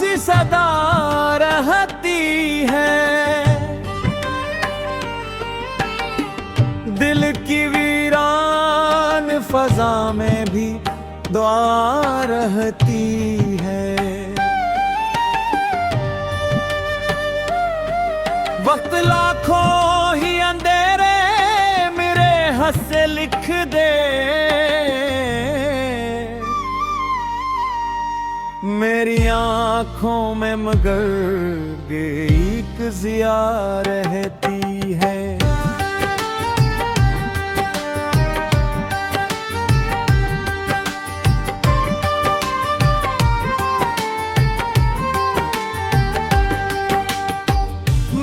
सी सदा रहती है, दिल की वीरान फजा में भी दुआ रहती है। वक्त लाखों ही अंधेरे मेरे हंसे लिख दे, मेरी आंखों में मगर एक जिया रहती है।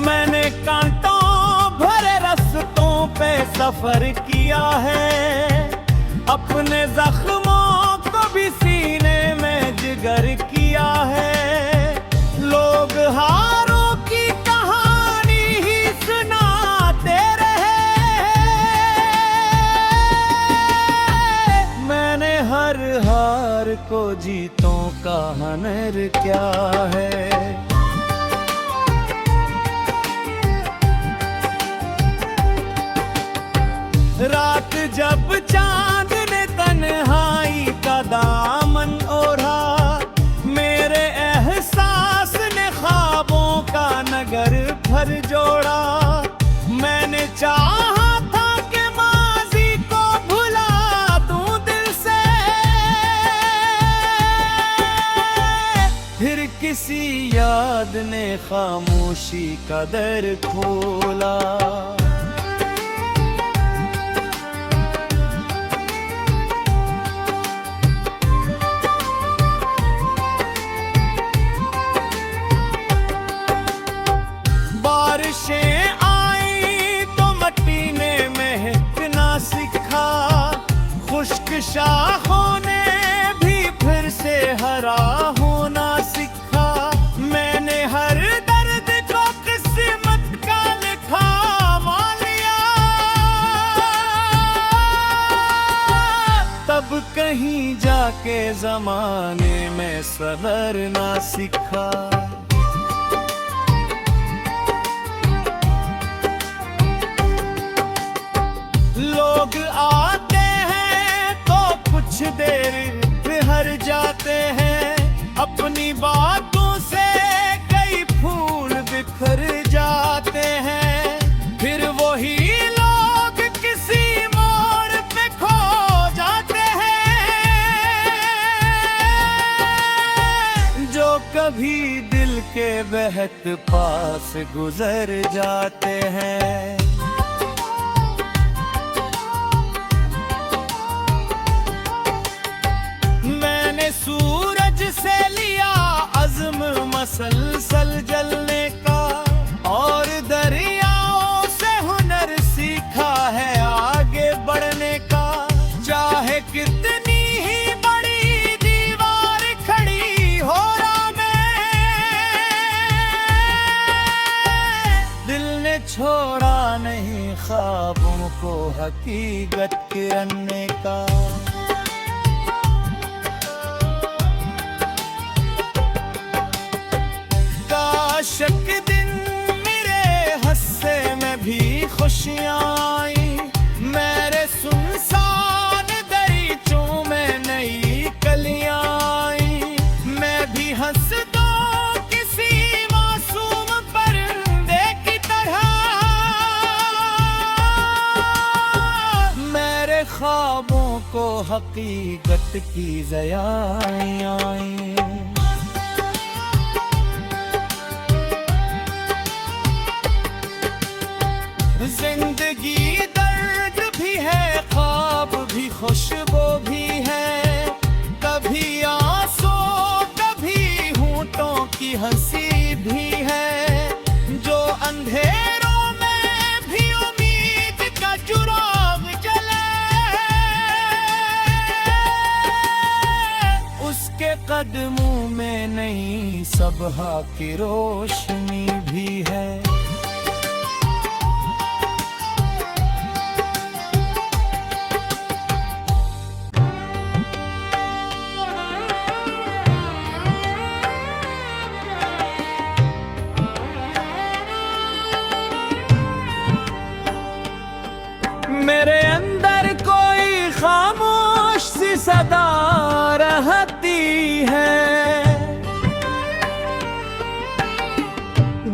मैंने कांटों भरे रास्तों पे सफर किया है, अपने जख्मों को भी सीने में जिगर किया है। लोग हारों की कहानी ही सुनाते रहे, मैंने हर हार को जीतों का हुनर क्या है। रात जब चांद ने तन्हाई का दामन ओढ़ा, मेरे एहसास ने ख्वाबों का नगर भर जोड़ा। मैंने चाहा था कि माजी को भुला दूं दिल से, फिर किसी याद ने खामोशी का दर खोला। बारिशें आई तो मट्टी ने महकना सीखा, खुश्क शाखों ने भी फिर से हरा होना सीखा। मैंने हर दर्द को किस्मत का लिखा मान लिया, तब कहीं जाके जमाने में सबर ना सीखा। लोग आते हैं तो कुछ देर ठहर जाते हैं, अपनी बातों से कई फूल बिखर जाते हैं। फिर वही लोग किसी मोड़ पे खो जाते हैं, जो कभी दिल के बेहद पास गुजर जाते हैं। सूरज से लिया अज़्म मसलसल जलने का, और दरियाओं से हुनर सीखा है आगे बढ़ने का। चाहे कितनी ही बड़ी दीवार खड़ी हो राह में, दिल ने छोड़ा नहीं ख्वाबों को हकीकत करने का। शक दिन मेरे हस्से में भी खुशियाँ आई, मेरे सुनसान दरीचों में नई कलियाँ आई। मैं भी हंस दूं किसी मासूम परिंदे की तरह, मेरे ख्वाबों को हकीकत की ज़याएं आई। जिंदगी दर्द भी है, ख्वाब भी खुशबू भी है, कभी आंसू कभी होंठों की हंसी भी है। जो अंधेरों में भी उम्मीद का चिराग जले, उसके कदमों में नई सबहा की रोशनी भी है। सदा रहती है।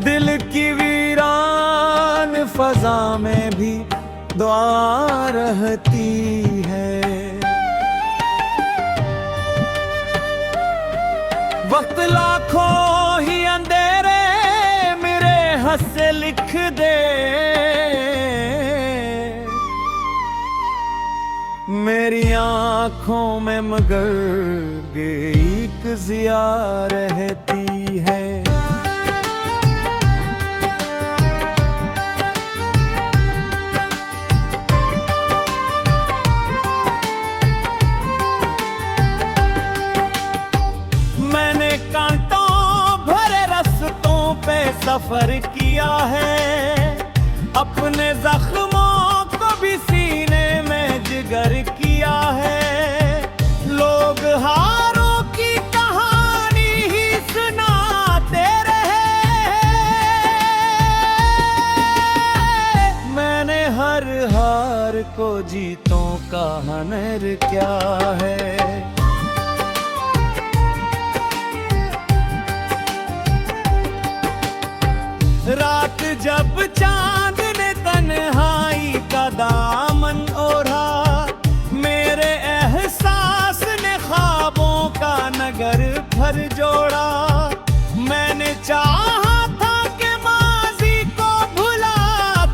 दिल की वीरान फजा में भी दुआ रहती है। वक्त लाखों ही अंधेरे मेरे हंसे लिख दे, मेरी आंखों में मगर एक जिया रहती है। मैंने कांटों भरे रास्तों पे सफर किया है, अपने जख्मों को भी सीने में जिगर किया है। लोग हारों की कहानी ही सुनाते रहे, मैंने हर हार को जीतों का हुनर क्या है। रात जब चांद ने तन्हाई का दामन ओढ़ा, मेरे एहसास ने ख्वाबों का नगर भर जोड़ा। मैंने चाहा था कि माजी को भुला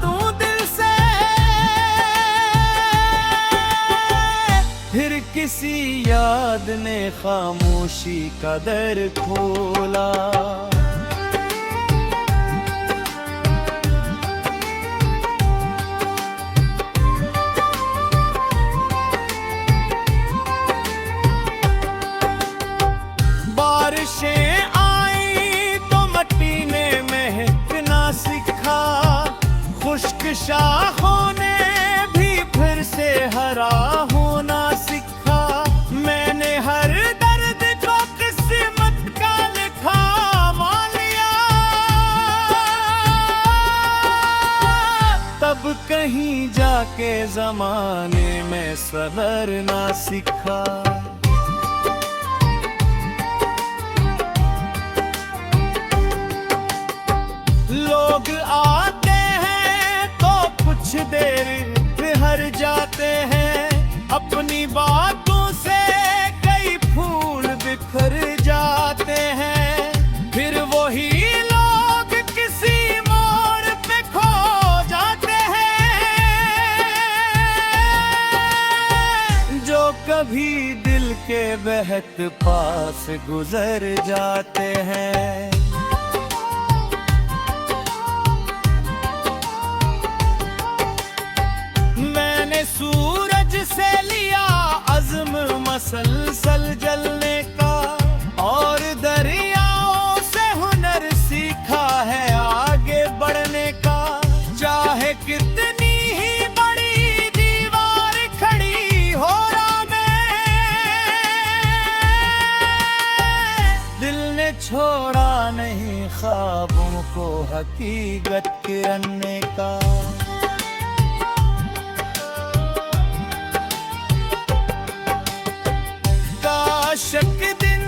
दूं दिल से, फिर किसी याद ने खामोशी का दर खोला। बारिशें आई तो मट्टी ने महकना सीखा, खुश्क शाखों ने भी फिर से हरा होना सीखा। मैंने हर दर्द को किस्मत का लिखा मान लिया, तब कहीं जाके जमाने में सवरना सीखा। लोग आते हैं तो कुछ देर ठहर जाते हैं, अपनी बातों से कई फूल बिखर जाते हैं। फिर वही लोग किसी मोड़ पे खो जाते हैं, जो कभी दिल के बेहद पास गुजर जाते हैं। सूरज से लिया अज़्म मसलसल जलने का, और दरियाओं से हुनर सीखा है आगे बढ़ने का। चाहे कितनी ही बड़ी दीवार खड़ी हो राह में, दिल ने छोड़ा नहीं ख्वाबों को हकीकत करने का। शक दिन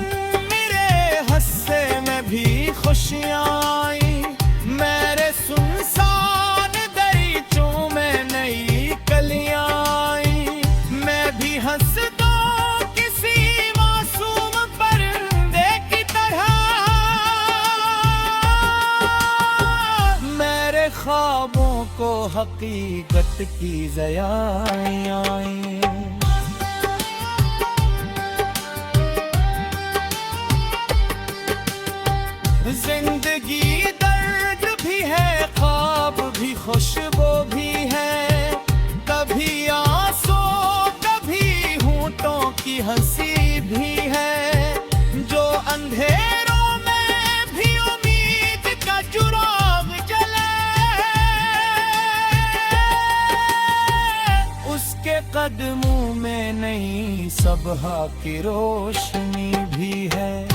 मेरे हस्से में भी खुशियाँ आई, मेरे सुनसान दरीचों में नई कलियाँ आई। मैं भी हंस दूं किसी मासूम परिंदे की तरह, मेरे ख्वाबों को हकीकत की ज़याएं आई। जिंदगी दर्द भी है, ख्वाब भी खुशबू भी है, कभी आंसू कभी होंठों की हंसी भी है। जो अंधेरों में भी उम्मीद का चिराग जले, उसके कदमों में नई सुबह की रोशनी भी है।